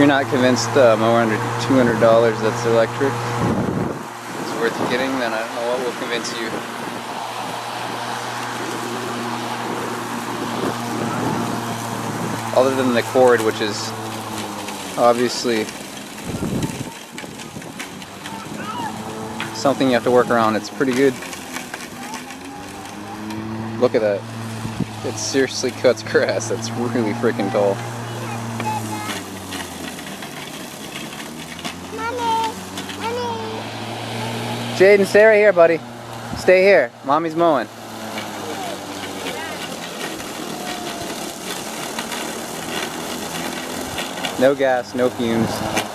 you're not convinced mower under $200 that's electric is worth getting, then I don't know what will convince you. Other than the cord, which is obviously something you have to work around, it's pretty good. Look at that. It seriously cuts grass. That's really freaking tall. Jaden, stay right here, buddy. Stay here. Mommy's mowing. No gas, no fumes.